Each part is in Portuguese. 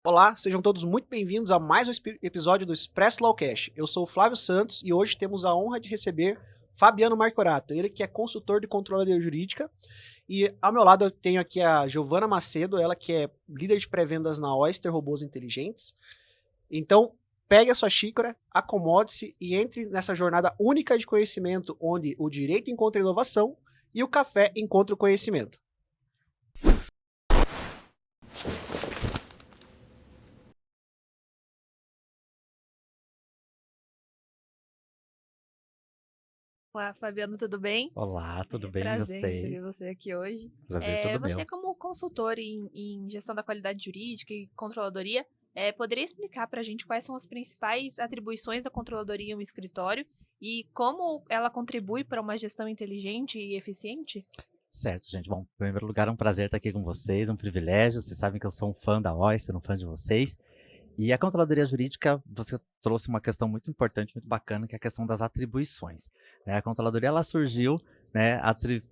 Olá, sejam todos muito bem-vindos a mais um episódio do Expresso Lawcast. Eu sou o Flávio Santos e hoje temos a honra de receber Fabiano Marcorato, ele que é consultor de controladoria jurídica. E ao meu lado eu tenho aqui a Giovana Macedo, ela que é líder de pré-vendas na Oyster Robôs Inteligentes. Então, pegue a sua xícara, acomode-se e entre nessa jornada única de conhecimento, onde o direito encontra inovação e o café encontra o conhecimento. Olá, Fabiano, tudo bem? Olá, tudo bem e Prazer em receber vocês? você aqui hoje. Prazer todo Você, meu. como consultor em gestão da qualidade jurídica e controladoria, poderia explicar para a gente quais são as principais atribuições da controladoria em um escritório e como ela contribui para uma gestão inteligente e eficiente? Certo, gente. Bom, em primeiro lugar, é um prazer estar aqui com vocês, um privilégio. Vocês sabem que eu sou um fã da Oyster, um fã de vocês. E a controladoria jurídica, você trouxe uma questão muito importante, muito bacana, que é a questão das atribuições. A controladoria ela surgiu, né,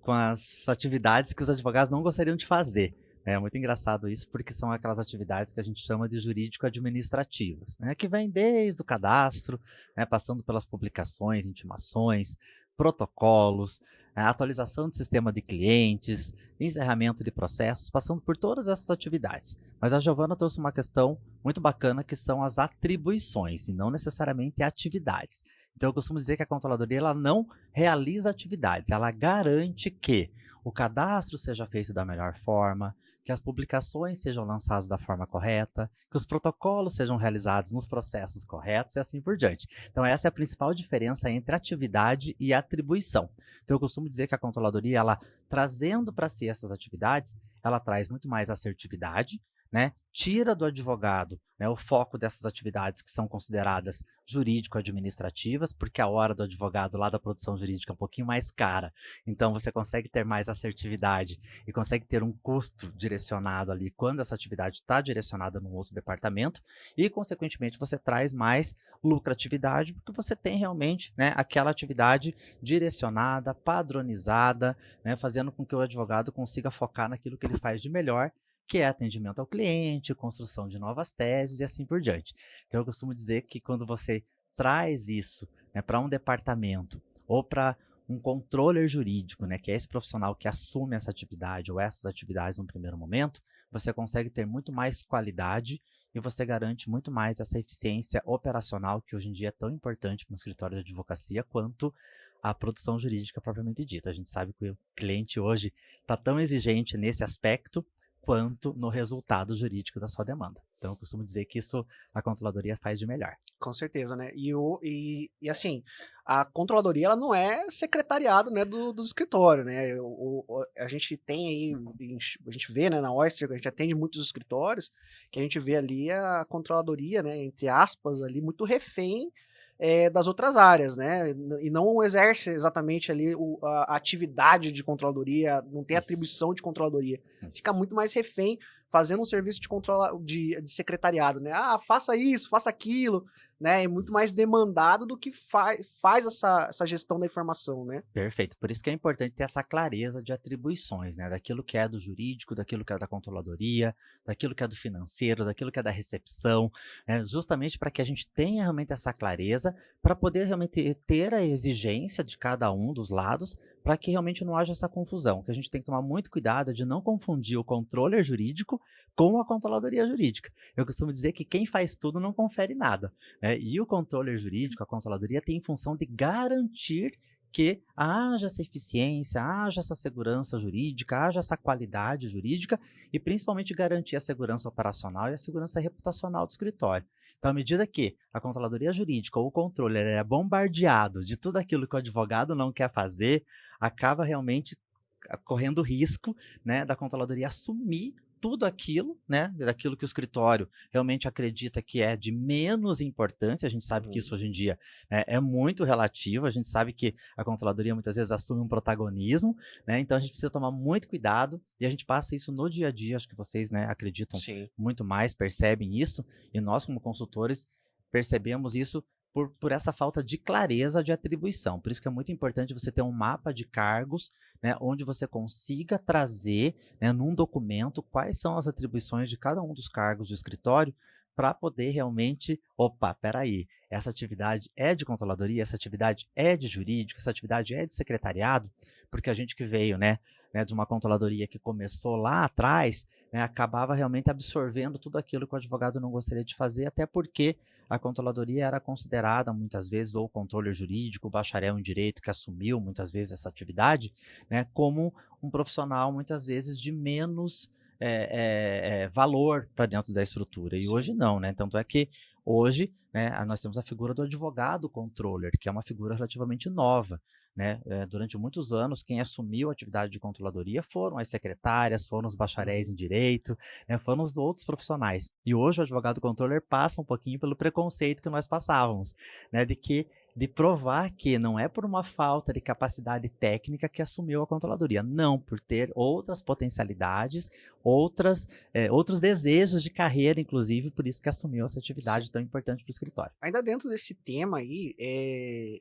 com as atividades que os advogados não gostariam de fazer. É muito engraçado isso, porque são aquelas atividades que a gente chama de jurídico-administrativas, né, que vem desde o cadastro, né, passando pelas publicações, intimações, protocolos, a atualização de sistema de clientes, encerramento de processos, passando por todas essas atividades. Mas a Giovana trouxe uma questão muito bacana que são as atribuições e não necessariamente atividades. Então eu costumo dizer que a controladoria ela não realiza atividades, ela garante que o cadastro seja feito da melhor forma, que as publicações sejam lançadas da forma correta, que os protocolos sejam realizados nos processos corretos e assim por diante. Então essa é a principal diferença entre atividade e atribuição. Então eu costumo dizer que a controladoria, ela trazendo para si essas atividades, ela traz muito mais assertividade, né? Tira do advogado, né, o foco dessas atividades que são consideradas jurídico-administrativas, porque a hora do advogado lá da produção jurídica é um pouquinho mais cara. Então você consegue ter mais assertividade e consegue ter um custo direcionado ali quando essa atividade está direcionada num outro departamento e, consequentemente, você traz mais lucratividade porque você tem realmente, né, aquela atividade direcionada, padronizada, né, fazendo com que o advogado consiga focar naquilo que ele faz de melhor, que é atendimento ao cliente, construção de novas teses e assim por diante. Então eu costumo dizer que quando você traz isso, né, para um departamento ou para um controller jurídico, né, que é esse profissional que assume essa atividade ou essas atividades no primeiro momento, você consegue ter muito mais qualidade e você garante muito mais essa eficiência operacional que hoje em dia é tão importante para um escritório de advocacia quanto a produção jurídica propriamente dita. A gente sabe que o cliente hoje está tão exigente nesse aspecto quanto no resultado jurídico da sua demanda. Então, eu costumo dizer que isso a controladoria faz de melhor. Com certeza, né? E assim, a controladoria ela não é secretariado, né, do escritório, né? A gente tem aí, a gente vê, né, na Oyster, a gente atende muitos escritórios, que a gente vê ali a controladoria, né, entre aspas, ali, muito refém das outras áreas, né? E não exerce exatamente ali a atividade de controladoria, não tem Isso, atribuição de controladoria. Fica isso. muito mais refém fazendo um serviço de secretariado, né? Ah, faça isso, faça aquilo, né? É muito mais Isso. demandado do que faz essa gestão da informação, né? Perfeito. Por isso que é importante ter essa clareza de atribuições, né? Daquilo que é do jurídico, daquilo que é da controladoria, daquilo que é do financeiro, daquilo que é da recepção, né? Justamente para que a gente tenha realmente essa clareza, para poder realmente ter a exigência de cada um dos lados, para que realmente não haja essa confusão. O que a gente tem que tomar muito cuidado é de não confundir o controller jurídico com a controladoria jurídica. Eu costumo dizer que quem faz tudo não confere nada, né? E o controller jurídico, a controladoria, tem função de garantir que haja essa eficiência, haja essa segurança jurídica, haja essa qualidade jurídica e principalmente garantir a segurança operacional e a segurança reputacional do escritório. Então, à medida que a controladoria jurídica ou o controller é bombardeado de tudo aquilo que o advogado não quer fazer, acaba realmente correndo risco, né, da controladoria assumir tudo aquilo, né, daquilo que o escritório realmente acredita que é de menos importância. A gente sabe que isso hoje em dia, né, é muito relativo. A gente sabe que a controladoria muitas vezes assume um protagonismo, né, então a gente precisa tomar muito cuidado e a gente passa isso no dia a dia. Acho que vocês, né, acreditam Sim. muito mais, percebem isso, e nós como consultores percebemos isso por essa falta de clareza de atribuição. Por isso que é muito importante você ter um mapa de cargos, né, onde você consiga trazer, né, num documento quais são as atribuições de cada um dos cargos do escritório para poder realmente, opa, peraí, essa atividade é de controladoria, essa atividade é de jurídico, essa atividade é de secretariado, porque a gente que veio, né, de uma controladoria que começou lá atrás, né, acabava realmente absorvendo tudo aquilo que o advogado não gostaria de fazer, até porque a controladoria era considerada muitas vezes, ou o controle jurídico, o bacharel em direito que assumiu muitas vezes essa atividade, né, como um profissional muitas vezes de menos valor para dentro da estrutura. E Sim. hoje não, né? Tanto é que hoje, né, nós temos a figura do advogado controller, que é uma figura relativamente nova. Né? Durante muitos anos, quem assumiu a atividade de controladoria foram as secretárias, foram os bacharéis em direito, né? Foram os outros profissionais. E hoje o advogado controller passa um pouquinho pelo preconceito que nós passávamos, né? De provar que não é por uma falta de capacidade técnica que assumiu a controladoria, não, por ter outras potencialidades, outros desejos de carreira, inclusive, por isso que assumiu essa atividade tão importante para o escritório. Ainda dentro desse tema aí,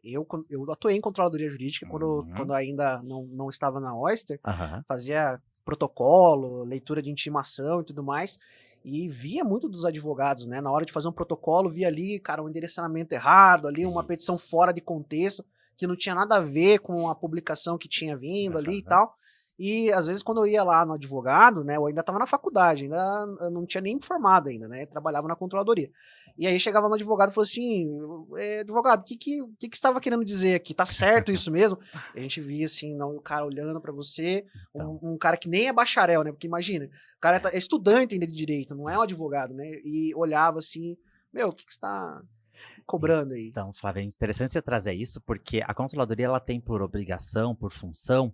eu atuei em controladoria jurídica quando ainda não estava na Oyster, fazia protocolo, leitura de intimação e tudo mais, e via muito dos advogados, né, na hora de fazer um protocolo, via ali, cara, um endereçamento errado, ali uma petição fora de contexto, que não tinha nada a ver com a publicação que tinha vindo ali e tal. E às vezes quando eu ia lá no advogado, né, eu ainda estava na faculdade, eu não tinha nem me formado ainda, né, trabalhava na controladoria. E aí chegava no advogado e falou assim, advogado, o que você estava querendo dizer aqui? Tá certo isso mesmo? E a gente via assim, não, o cara olhando para você, um cara que nem é bacharel, né, porque imagina, o cara é estudante ainda de direito, não é um advogado, né, e olhava assim, meu, o que você tá cobrando aí? Então, Flávia, é interessante você trazer isso, porque a controladoria ela tem por obrigação, por função,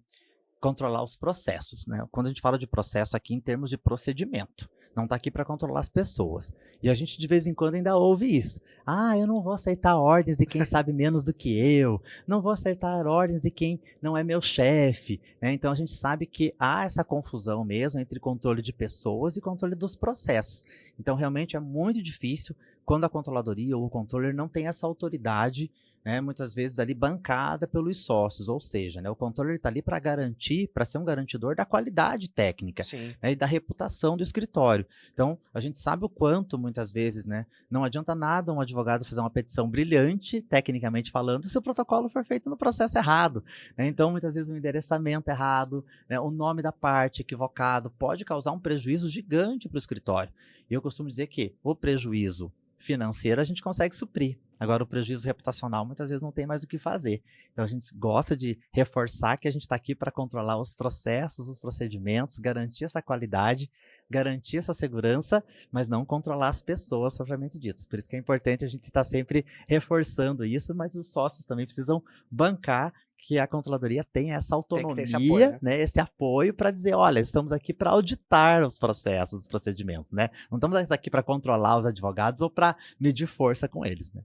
controlar os processos, né? Quando a gente fala de processo aqui em termos de procedimento, não está aqui para controlar as pessoas. E a gente de vez em quando ainda ouve isso. Ah, eu não vou aceitar ordens de quem sabe menos do que eu, não vou aceitar ordens de quem não é meu chefe, né? Então a gente sabe que há essa confusão mesmo entre controle de pessoas e controle dos processos. Então realmente é muito difícil quando a controladoria ou o controller não tem essa autoridade, né, muitas vezes ali bancada pelos sócios, ou seja, né, o controller está ali para garantir, para ser um garantidor da qualidade técnica, né, e da reputação do escritório. Então, a gente sabe o quanto, muitas vezes, né, não adianta nada um advogado fazer uma petição brilhante, tecnicamente falando, se o protocolo for feito no processo errado. Né? Então, muitas vezes, o endereçamento errado, né, o nome da parte equivocado, pode causar um prejuízo gigante para o escritório. E eu costumo dizer que o prejuízo financeiro a gente consegue suprir. Agora, o prejuízo reputacional, muitas vezes não tem mais o que fazer. Então, a gente gosta de reforçar que a gente está aqui para controlar os processos, os procedimentos, garantir essa qualidade, garantir essa segurança, mas não controlar as pessoas propriamente ditas. Por isso que é importante a gente estar sempre reforçando isso, mas os sócios também precisam bancar que a controladoria tenha essa autonomia, esse apoio, né, esse apoio para dizer, olha, estamos aqui para auditar os processos, os procedimentos, né? Não estamos aqui para controlar os advogados ou para medir força com eles, né?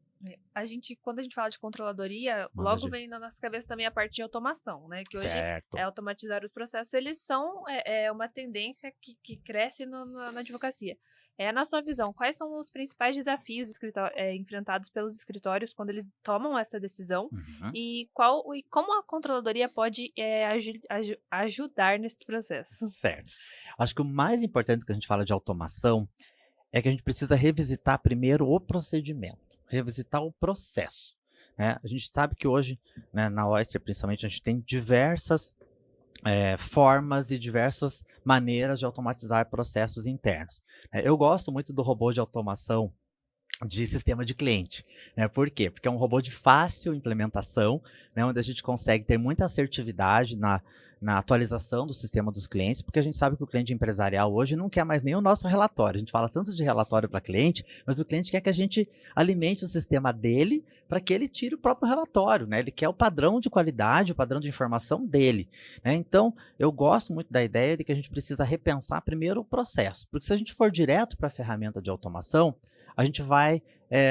Quando a gente fala de controladoria, logo vem na nossa cabeça também a parte de automação, né? Que hoje é automatizar os processos, eles são uma tendência que cresce na advocacia. Na sua visão, quais são os principais desafios enfrentados pelos escritórios quando eles tomam essa decisão e como a controladoria pode ajudar nesse processo? Certo. Acho que o mais importante que a gente fala de automação é que a gente precisa revisitar primeiro o procedimento, revisitar o processo. Né? A gente sabe que hoje, né, na Oyster principalmente, a gente tem diversas formas de diversas maneiras de automatizar processos internos. Eu gosto muito do robô de automação de sistema de cliente. Né? Por quê? Porque é um robô de fácil implementação, né, onde a gente consegue ter muita assertividade na atualização do sistema dos clientes, porque a gente sabe que o cliente empresarial hoje não quer mais nem o nosso relatório. A gente fala tanto de relatório para cliente, mas o cliente quer que a gente alimente o sistema dele para que ele tire o próprio relatório. Né? Ele quer o padrão de qualidade, o padrão de informação dele. Né? Então, eu gosto muito da ideia de que a gente precisa repensar primeiro o processo, porque se a gente for direto para a ferramenta de automação, a gente vai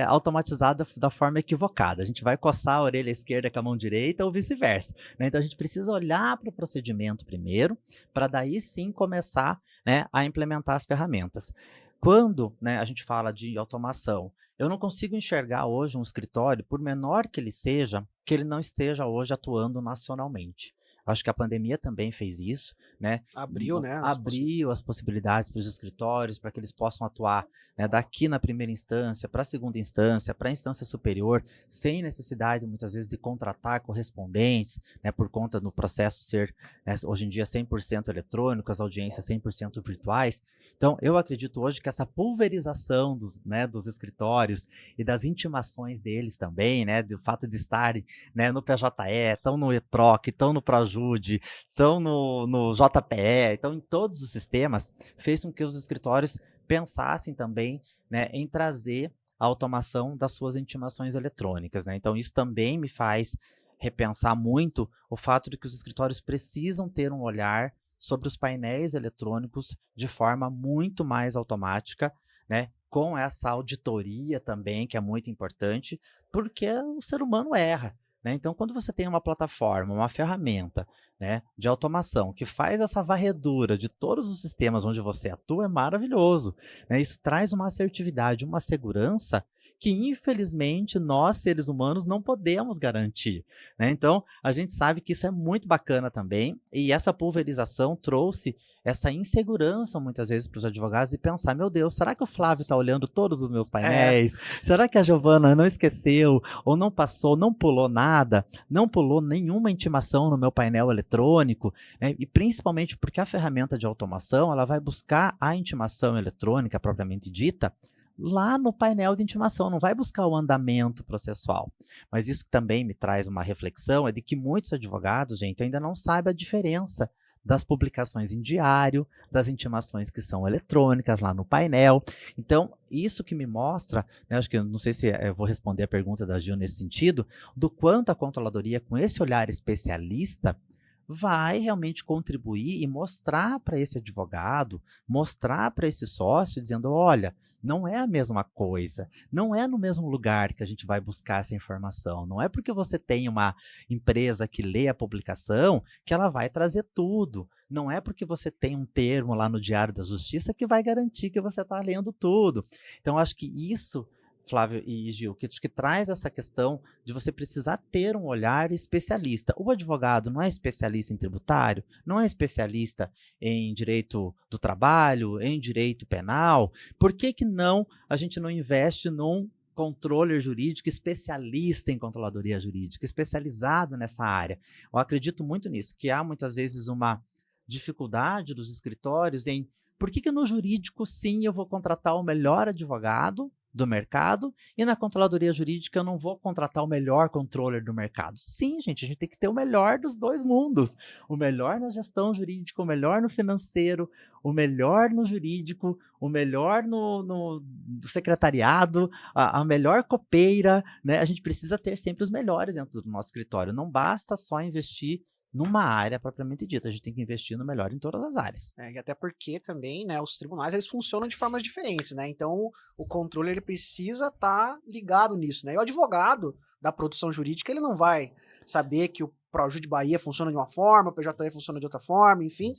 automatizar da forma equivocada. A gente vai coçar a orelha esquerda com a mão direita ou vice-versa. Né? Então, a gente precisa olhar para o procedimento primeiro, para daí sim começar, né, a implementar as ferramentas. Quando, né, a gente fala de automação, Eu não consigo enxergar hoje um escritório, por menor que ele seja, que ele não esteja hoje atuando nacionalmente. Acho que a pandemia também fez isso, né? Abriu, né? Abriu as possibilidades para os escritórios, para que eles possam atuar, né, daqui na primeira instância, para a segunda instância, para a instância superior, sem necessidade, muitas vezes, de contratar correspondentes, né, por conta do processo ser, né, hoje em dia, 100% eletrônico, as audiências 100% virtuais. Então, eu acredito hoje que essa pulverização dos escritórios e das intimações deles também, né, do fato de estarem, né, no PJE, estão no EPROC, estão no Projude, estão no JPE, estão em todos os sistemas, fez com que os escritórios pensassem também, né, em trazer a automação das suas intimações eletrônicas, né? Então, isso também me faz repensar muito o fato de que os escritórios precisam ter um olhar sobre os painéis eletrônicos de forma muito mais automática, né? Com essa auditoria também, que é muito importante, porque o ser humano erra, né? Então, quando você tem uma plataforma, uma ferramenta, né, de automação que faz essa varredura de todos os sistemas onde você atua, é maravilhoso, né? Isso traz uma assertividade, uma segurança que, infelizmente, nós, seres humanos, não podemos garantir, né? Então, a gente sabe que isso é muito bacana também, e essa pulverização trouxe essa insegurança, muitas vezes, para os advogados, de pensar, meu Deus, será que o Flávio está olhando todos os meus painéis? Será que a Giovana não esqueceu, ou não passou, não pulou nada, não pulou nenhuma intimação no meu painel eletrônico, né? E principalmente porque a ferramenta de automação, ela vai buscar a intimação eletrônica, propriamente dita, lá no painel de intimação, não vai buscar o andamento processual. Mas isso também me traz uma reflexão, é de que muitos advogados, gente, ainda não sabem a diferença das publicações em diário, das intimações que são eletrônicas lá no painel. Então, isso que me mostra, né, acho que não sei se eu vou responder a pergunta da Gil nesse sentido, do quanto a controladoria, com esse olhar especialista, vai realmente contribuir e mostrar para esse advogado, mostrar para esse sócio, dizendo, olha, não é a mesma coisa, não é no mesmo lugar que a gente vai buscar essa informação, não é porque você tem uma empresa que lê a publicação que ela vai trazer tudo, não é porque você tem um termo lá no Diário da Justiça que vai garantir que você está lendo tudo. Então, acho que isso, Flávio e Gil, que traz essa questão de você precisar ter um olhar especialista. O advogado não é especialista em tributário, não é especialista em direito do trabalho, em direito penal. Por que que não a gente não investe num controller jurídico especialista em controladoria jurídica, especializado nessa área? Eu acredito muito nisso, que há muitas vezes uma dificuldade dos escritórios em por que que no jurídico, sim, eu vou contratar o melhor advogado do mercado, e na controladoria jurídica eu não vou contratar o melhor controller do mercado. Sim, gente, a gente tem que ter o melhor dos dois mundos. O melhor na gestão jurídica, o melhor no financeiro, o melhor no jurídico, o melhor no secretariado, a melhor copeira, né? A gente precisa ter sempre os melhores dentro do nosso escritório. Não basta só investir numa área propriamente dita, a gente tem que investir no melhor em todas as áreas. E até porque também, né, os tribunais, eles funcionam de formas diferentes, né? Então, o controle, ele precisa estar ligado nisso, né? E o advogado da produção jurídica, ele não vai saber que o Projude Bahia funciona de uma forma, o PJE funciona de outra forma, enfim.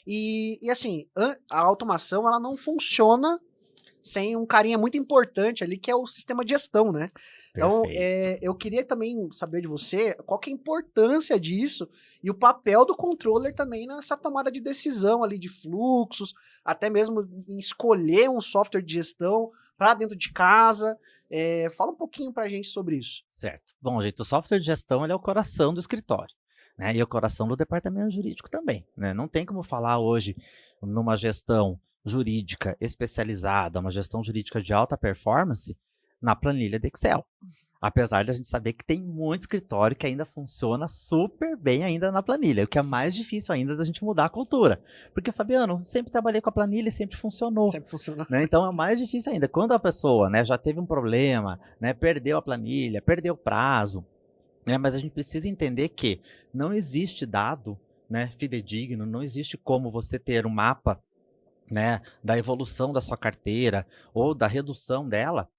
E assim, a automação, ela não funciona sem um carinha muito importante ali, que é o sistema de gestão, né? Então, eu queria também saber de você qual que é a importância disso e o papel do controller também nessa tomada de decisão ali de fluxos, até mesmo em escolher um software de gestão para dentro de casa. Fala um pouquinho para a gente sobre isso. Certo. Bom, gente, o software de gestão ele é o coração do escritório, né? E é o coração do departamento jurídico também, né? Não tem como falar hoje numa gestão jurídica especializada, uma gestão jurídica de alta performance, na planilha de Excel. Apesar de a gente saber que tem muito escritório que ainda funciona super bem ainda na planilha, o que é mais difícil ainda da gente mudar a cultura. Porque, Fabiano, sempre trabalhei com a planilha e sempre funcionou. Sempre funcionou. Né? Então é mais difícil ainda. Quando a pessoa, né, já teve um problema, né, perdeu a planilha, perdeu o prazo, né, mas a gente precisa entender que não existe dado, né, fidedigno, não existe como você ter um mapa, né, da evolução da sua carteira ou da redução dela,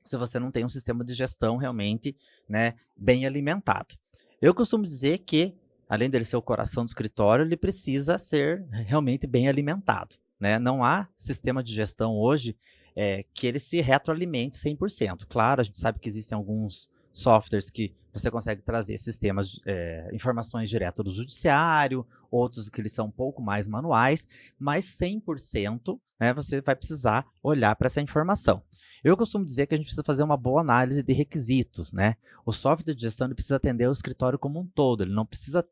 se você não tem um sistema de gestão realmente, né, bem alimentado. Eu costumo dizer que, além dele ser o coração do escritório, ele precisa ser realmente bem alimentado. né? Não há sistema de gestão hoje que ele se retroalimente 100%. Claro, a gente sabe que existem alguns softwares que você consegue trazer sistemas, informações direto do judiciário, outros que eles são um pouco mais manuais, mas 100%, né, você vai precisar olhar para essa informação. Eu costumo dizer que a gente precisa fazer uma boa análise de requisitos, né? O software de gestão ele precisa atender o escritório como um todo, ele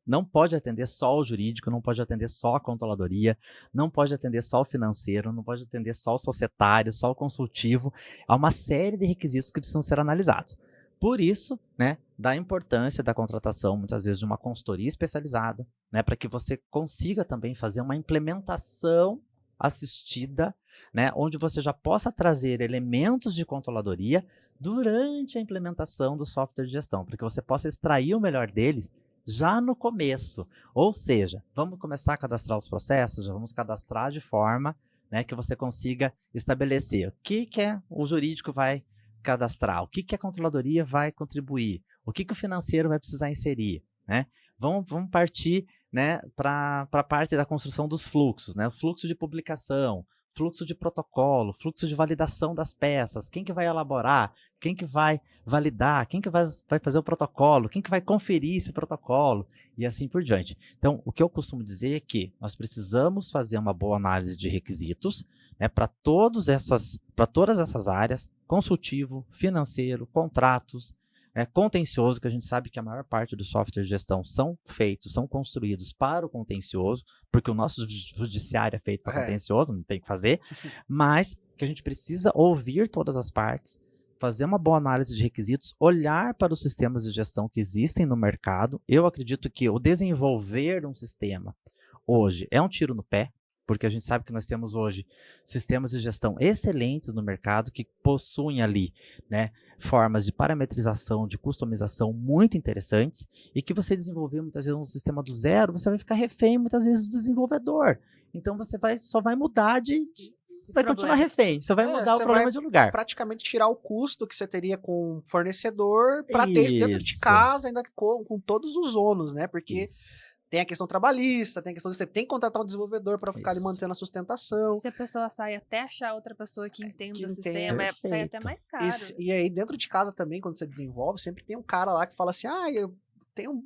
não pode atender só o jurídico, não pode atender só a controladoria, não pode atender só o financeiro, não pode atender só o societário, só o consultivo. Há uma série de requisitos que precisam ser analisados. Por isso, né, da importância da contratação, muitas vezes, de uma consultoria especializada, né, para que você consiga também fazer uma implementação assistida, né, onde você já possa trazer elementos de controladoria durante a implementação do software de gestão, para que você possa extrair o melhor deles já no começo. Ou seja, vamos começar a cadastrar os processos, já vamos cadastrar de forma, né, que você consiga estabelecer o que o jurídico vai cadastrar, o que a controladoria vai contribuir, o que o financeiro vai precisar inserir, né? Vamos partir, né, para a parte da construção dos fluxos, né? O fluxo de publicação, fluxo de protocolo, fluxo de validação das peças, quem que vai elaborar, quem que vai validar, quem que vai fazer o protocolo, quem que vai conferir esse protocolo e assim por diante. Então, o que eu costumo dizer é que nós precisamos fazer uma boa análise de requisitos, né, para todas essas áreas, consultivo, financeiro, contratos, contencioso, que a gente sabe que a maior parte dos softwares de gestão são construídos para o contencioso, porque o nosso judiciário é feito para contencioso, não tem o que fazer, mas que a gente precisa ouvir todas as partes, fazer uma boa análise de requisitos, olhar para os sistemas de gestão que existem no mercado. Eu acredito que o desenvolver um sistema hoje é um tiro no pé, porque a gente sabe que nós temos hoje sistemas de gestão excelentes no mercado que possuem ali, né, formas de parametrização, de customização muito interessantes e que você desenvolver muitas vezes um sistema do zero, você vai ficar refém muitas vezes do desenvolvedor. Então você só vai mudar vai continuar refém, você vai mudar o problema de lugar. Praticamente tirar o custo que você teria com o fornecedor para ter isso dentro de casa, ainda com todos os ônus, né? Porque tem a questão trabalhista, tem a questão de você tem que contratar um desenvolvedor para ficar ali mantendo a sustentação. Se a pessoa sai até achar outra pessoa que entenda o sistema, sai até mais caro. E aí dentro de casa também, quando você desenvolve, sempre tem um cara lá que fala assim, eu tenho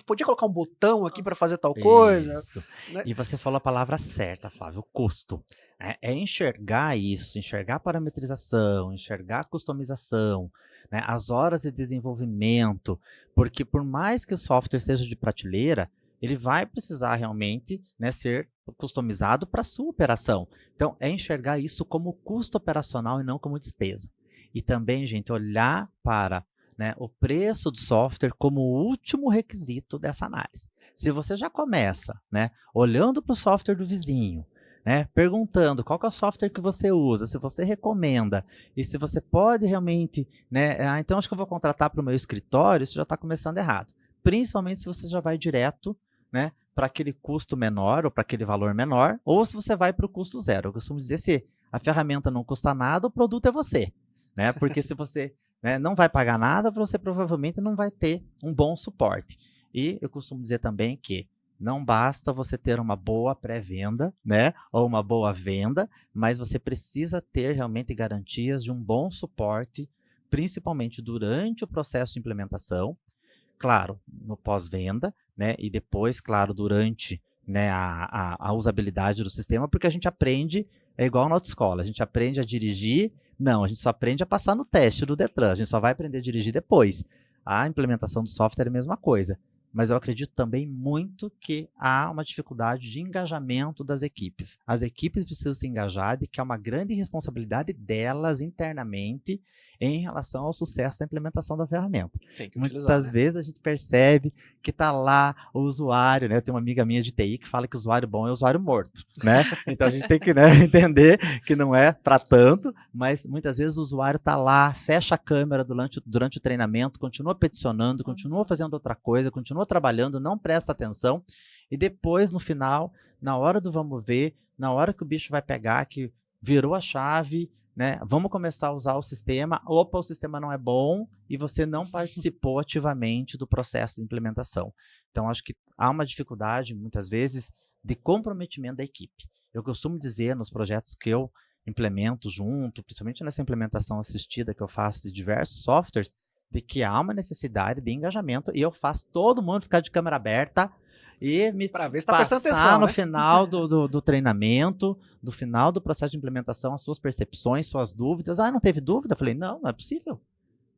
podia colocar um botão aqui para fazer tal coisa. Isso. Né? E você falou a palavra certa, Flávio, custo. É enxergar isso, enxergar a parametrização, enxergar a customização, né, as horas de desenvolvimento, porque por mais que o software seja de prateleira, ele vai precisar realmente, né, ser customizado para a sua operação. Então, é enxergar isso como custo operacional e não como despesa. E também, gente, olhar para, né, o preço do software como o último requisito dessa análise. Se você já começa, né, olhando para o software do vizinho, né, perguntando qual que é o software que você usa, se você recomenda e se você pode realmente, né, então acho que eu vou contratar para o meu escritório, isso já está começando errado. Principalmente se você já vai direto, né, para aquele custo menor ou para aquele valor menor, ou se você vai para o custo zero. Eu costumo dizer, se a ferramenta não custa nada, o produto é você, né? Porque se você, né, não vai pagar nada, você provavelmente não vai ter um bom suporte. E eu costumo dizer também que não basta você ter uma boa pré-venda, né, ou uma boa venda, mas você precisa ter realmente garantias de um bom suporte, principalmente durante o processo de implementação, claro, no pós-venda, né, e depois, claro, durante, né, a usabilidade do sistema, porque a gente aprende, é igual na autoescola, a gente aprende a dirigir, não, a gente só aprende a passar no teste do Detran, a gente só vai aprender a dirigir depois. A implementação do software é a mesma coisa. Mas eu acredito também muito que há uma dificuldade de engajamento das equipes. As equipes precisam se engajar, e que é uma grande responsabilidade delas internamente em relação ao sucesso da implementação da ferramenta. Muitas vezes a gente percebe que está lá o usuário, né? Eu tenho uma amiga minha de TI que fala que o usuário bom é o usuário morto, né? Então a gente tem que, né, entender que não é para tanto, mas muitas vezes o usuário está lá, fecha a câmera durante o treinamento, continua peticionando, continua fazendo outra coisa, continua trabalhando, não presta atenção, e depois, no final, na hora do vamos ver, na hora que o bicho vai pegar, que virou a chave, né, vamos começar a usar o sistema, opa, o sistema não é bom, e você não participou ativamente do processo de implementação. Então, acho que há uma dificuldade, muitas vezes, de comprometimento da equipe. Eu costumo dizer nos projetos que eu implemento junto, principalmente nessa implementação assistida que eu faço de diversos softwares, de que há uma necessidade de engajamento e eu faço todo mundo ficar de câmera aberta e me Pra ver se tá prestando passar atenção, no né? final do treinamento, do final do processo de implementação, as suas percepções, suas dúvidas. Ah, não teve dúvida? Eu falei, não é possível.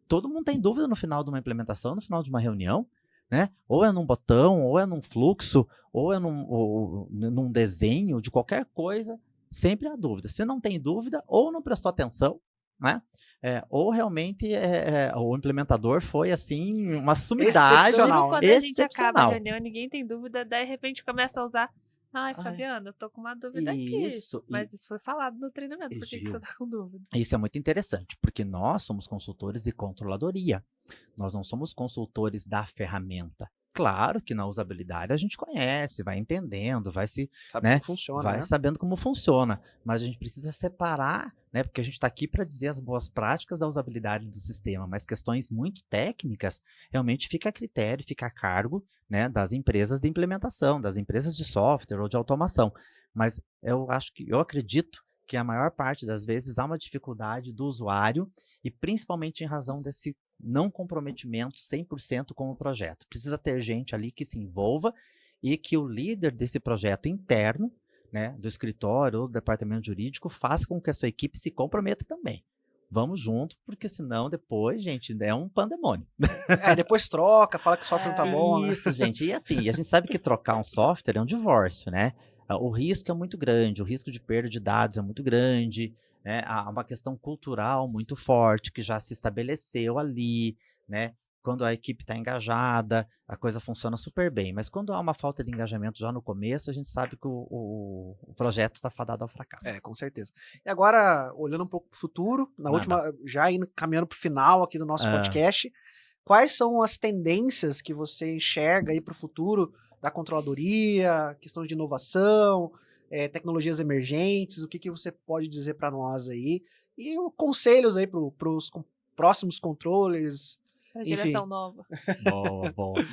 Todo mundo tem dúvida no final de uma implementação, no final de uma reunião, né? Ou é num botão, ou é num fluxo, ou é num desenho de qualquer coisa, sempre há dúvida. Se não tem dúvida, ou não prestou atenção, né? Ou realmente o implementador foi assim, uma sumidade Excepcional, Quando né? a gente acaba a excepcional. reunião, ninguém tem dúvida, daí de repente começa a usar. Ai, Ai, Fabiano, eu tô com uma dúvida aqui. isso, Mas isso foi falado no treinamento, e por que você tá com dúvida? isso é muito interessante, porque nós somos consultores de controladoria. Nós não somos consultores da ferramenta. Claro que na usabilidade a gente conhece, vai entendendo, vai se, Sabe né, como funciona, vai né? sabendo como funciona, mas a gente precisa separar, né, porque a gente está aqui para dizer as boas práticas da usabilidade do sistema, mas questões muito técnicas realmente fica a critério, fica a cargo, né, das empresas de implementação, das empresas de software ou de automação. Mas eu acredito que a maior parte das vezes há uma dificuldade do usuário e principalmente em razão desse não comprometimento 100% com o projeto. Precisa ter gente ali que se envolva e que o líder desse projeto interno, né, do escritório ou do departamento jurídico, faça com que a sua equipe se comprometa também. Vamos junto, porque senão depois, gente, é um pandemônio. Depois troca, fala que o software não tá bom, né? Isso, gente. E assim, a gente sabe que trocar um software é um divórcio, né? O risco é muito grande, o risco de perda de dados é muito grande, né? Há uma questão cultural muito forte que já se estabeleceu ali, né? Quando a equipe está engajada, a coisa funciona super bem. Mas quando há uma falta de engajamento já no começo, a gente sabe que o projeto está fadado ao fracasso. Com certeza. E agora, olhando um pouco pro futuro, Manda. já indo caminhando pro final aqui do nosso Ah, podcast, quais são as tendências que você enxerga aí pro futuro da controladoria, questão de inovação, tecnologias emergentes, o que que você pode dizer para nós aí? E conselhos aí pros próximos controllers, Pra enfim. geração nova. boa, boa.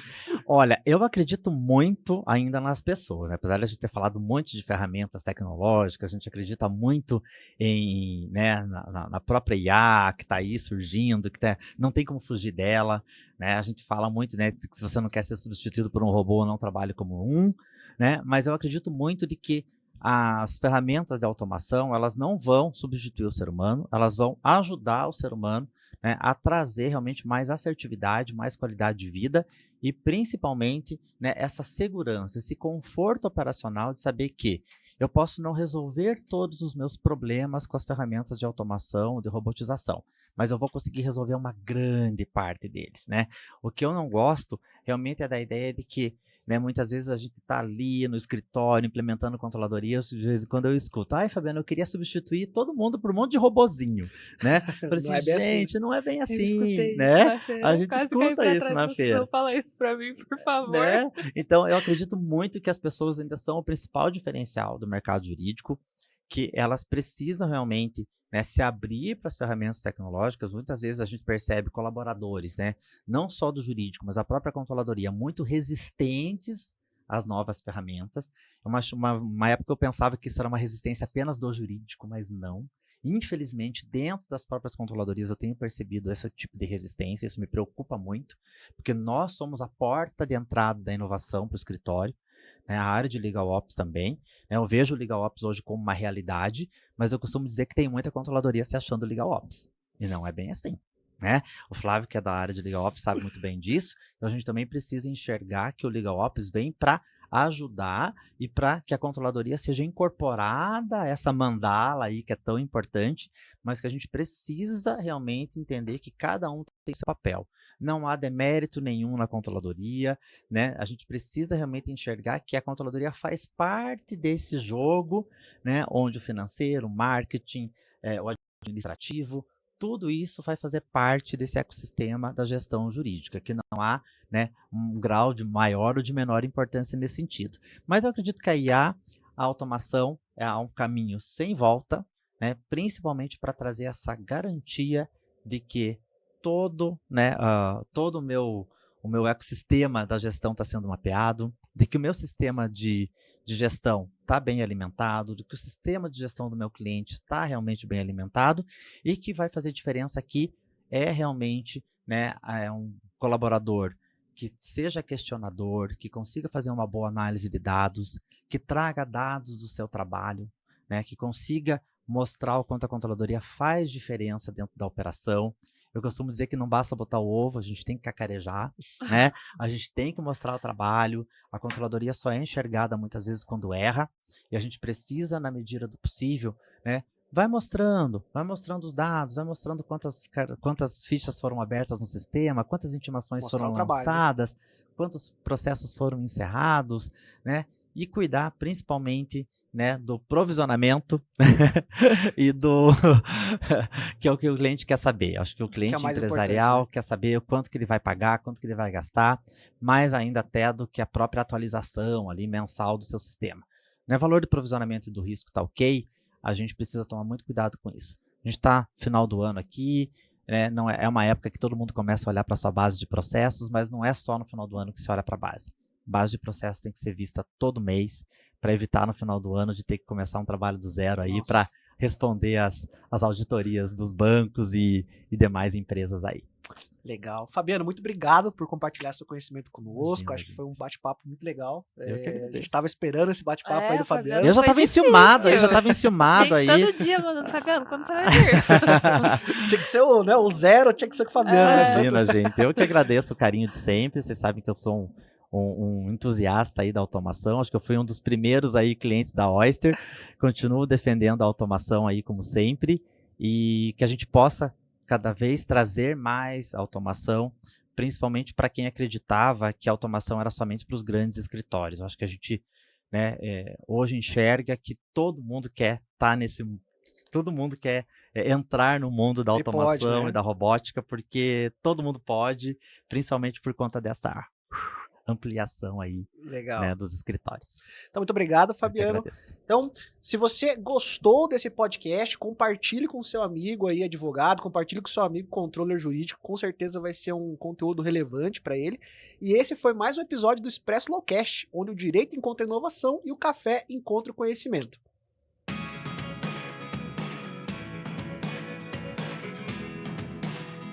Olha, eu acredito muito ainda nas pessoas, né? Apesar de a gente ter falado um monte de ferramentas tecnológicas, a gente acredita muito né, na própria IA que está aí surgindo, não tem como fugir dela, né? A gente fala muito, né, que se você não quer ser substituído por um robô, não trabalhe como um, né? Mas eu acredito muito de que as ferramentas de automação, elas não vão substituir o ser humano, elas vão ajudar o ser humano, né, a trazer realmente mais assertividade, mais qualidade de vida e principalmente, né, essa segurança, esse conforto operacional de saber que eu posso não resolver todos os meus problemas com as ferramentas de automação, de robotização, mas eu vou conseguir resolver uma grande parte deles, né? O que eu não gosto realmente é da ideia de que, né, muitas vezes a gente está ali no escritório implementando controladoria, de vez em quando eu escuto, ai Fabiano, eu queria substituir todo mundo por um monte de robozinho, né? Falei Não assim, é bem assim. gente, não é bem Eu assim, escutei isso né? na feira. A gente Quase caí escuta pra isso trás, na vocês feira. não falam isso pra mim, por favor. Né? Então, eu acredito muito que as pessoas ainda são o principal diferencial do mercado jurídico, que elas precisam realmente, né, se abrir para as ferramentas tecnológicas. Muitas vezes a gente percebe colaboradores, né, não só do jurídico, mas a própria controladoria, muito resistentes às novas ferramentas. Uma época eu pensava que isso era uma resistência apenas do jurídico, mas não. Infelizmente, dentro das próprias controladorias, eu tenho percebido esse tipo de resistência, isso me preocupa muito, porque nós somos a porta de entrada da inovação para o escritório, né, a área de Legal Ops também, né, eu vejo o Legal Ops hoje como uma realidade, mas eu costumo dizer que tem muita controladoria se achando Legal Ops, e não é bem assim. Né? O Flávio, que é da área de Legal Ops, sabe muito bem disso, então a gente também precisa enxergar que o Legal Ops vem para ajudar e para que a controladoria seja incorporada a essa mandala aí que é tão importante, mas que a gente precisa realmente entender que cada um tem seu papel. Não há demérito nenhum na controladoria, né? A gente precisa realmente enxergar que a controladoria faz parte desse jogo, né? Onde o financeiro, o marketing, o administrativo, tudo isso vai fazer parte desse ecossistema da gestão jurídica, que não há, né, um grau de maior ou de menor importância nesse sentido. Mas eu acredito que a IA, a automação, é um caminho sem volta, né, principalmente para trazer essa garantia de que todo, né, todo o o meu ecossistema da gestão está sendo mapeado, de que o meu sistema de gestão está bem alimentado, de que o sistema de gestão do meu cliente está realmente bem alimentado e que vai fazer diferença aqui é realmente, né, um colaborador que seja questionador, que consiga fazer uma boa análise de dados, que traga dados do seu trabalho, né, que consiga mostrar o quanto a controladoria faz diferença dentro da operação. Eu costumo dizer que não basta botar o ovo, a gente tem que cacarejar, né? A gente tem que mostrar o trabalho. A controladoria só é enxergada muitas vezes quando erra, e a gente precisa, na medida do possível, né? Vai mostrando os dados, vai mostrando quantas fichas foram abertas no sistema, quantas intimações Mostrar foram o trabalho, né? lançadas, quantos processos foram encerrados, né? E cuidar principalmente, né, do provisionamento e do que é o que o cliente quer saber. Acho que o cliente mais empresarial importante, né? quer saber o quanto que ele vai pagar, quanto que ele vai gastar, mais ainda até do que a própria atualização ali mensal do seu sistema. Né, valor de provisionamento e do risco está ok, a gente precisa tomar muito cuidado com isso. A gente está final do ano aqui, né, não é uma época que todo mundo começa a olhar para a sua base de processos, mas não é só no final do ano que se olha para a base. Base de processos tem que ser vista todo mês, para evitar no final do ano de ter que começar um trabalho do zero aí para responder as auditorias dos bancos e demais empresas aí. Legal. Fabiano, muito obrigado por compartilhar seu conhecimento conosco. Imagina, Acho que gente. foi um bate-papo muito legal. Eu que A agradeço. gente estava esperando esse bate-papo aí do Fabiano. Eu já Foi estava difícil. enciumado, aí. Gente, todo dia mandando, Fabiano, quando você vai vir? Tinha que ser o zero, tinha que ser com o Fabiano. Imagina, gente. Eu que agradeço o carinho de sempre. Vocês sabem que eu sou um entusiasta aí da automação. Acho que eu fui um dos primeiros aí clientes da Oyster. Continuo defendendo a automação aí como sempre. E que a gente possa cada vez trazer mais automação, principalmente para quem acreditava que a automação era somente para os grandes escritórios. Acho que a gente, né, hoje enxerga que todo mundo quer estar todo mundo quer entrar no mundo da automação pode, né? e da robótica, porque todo mundo pode, principalmente por conta dessa ampliação aí, Legal. né, dos escritórios. Então, muito obrigado, Eu que Fabiano. agradeço. Então, se você gostou desse podcast, compartilhe com seu amigo aí, advogado, compartilhe com seu amigo controller jurídico, com certeza vai ser um conteúdo relevante para ele. E esse foi mais um episódio do Expresso Lawcast, onde o direito encontra inovação e o café encontra o conhecimento.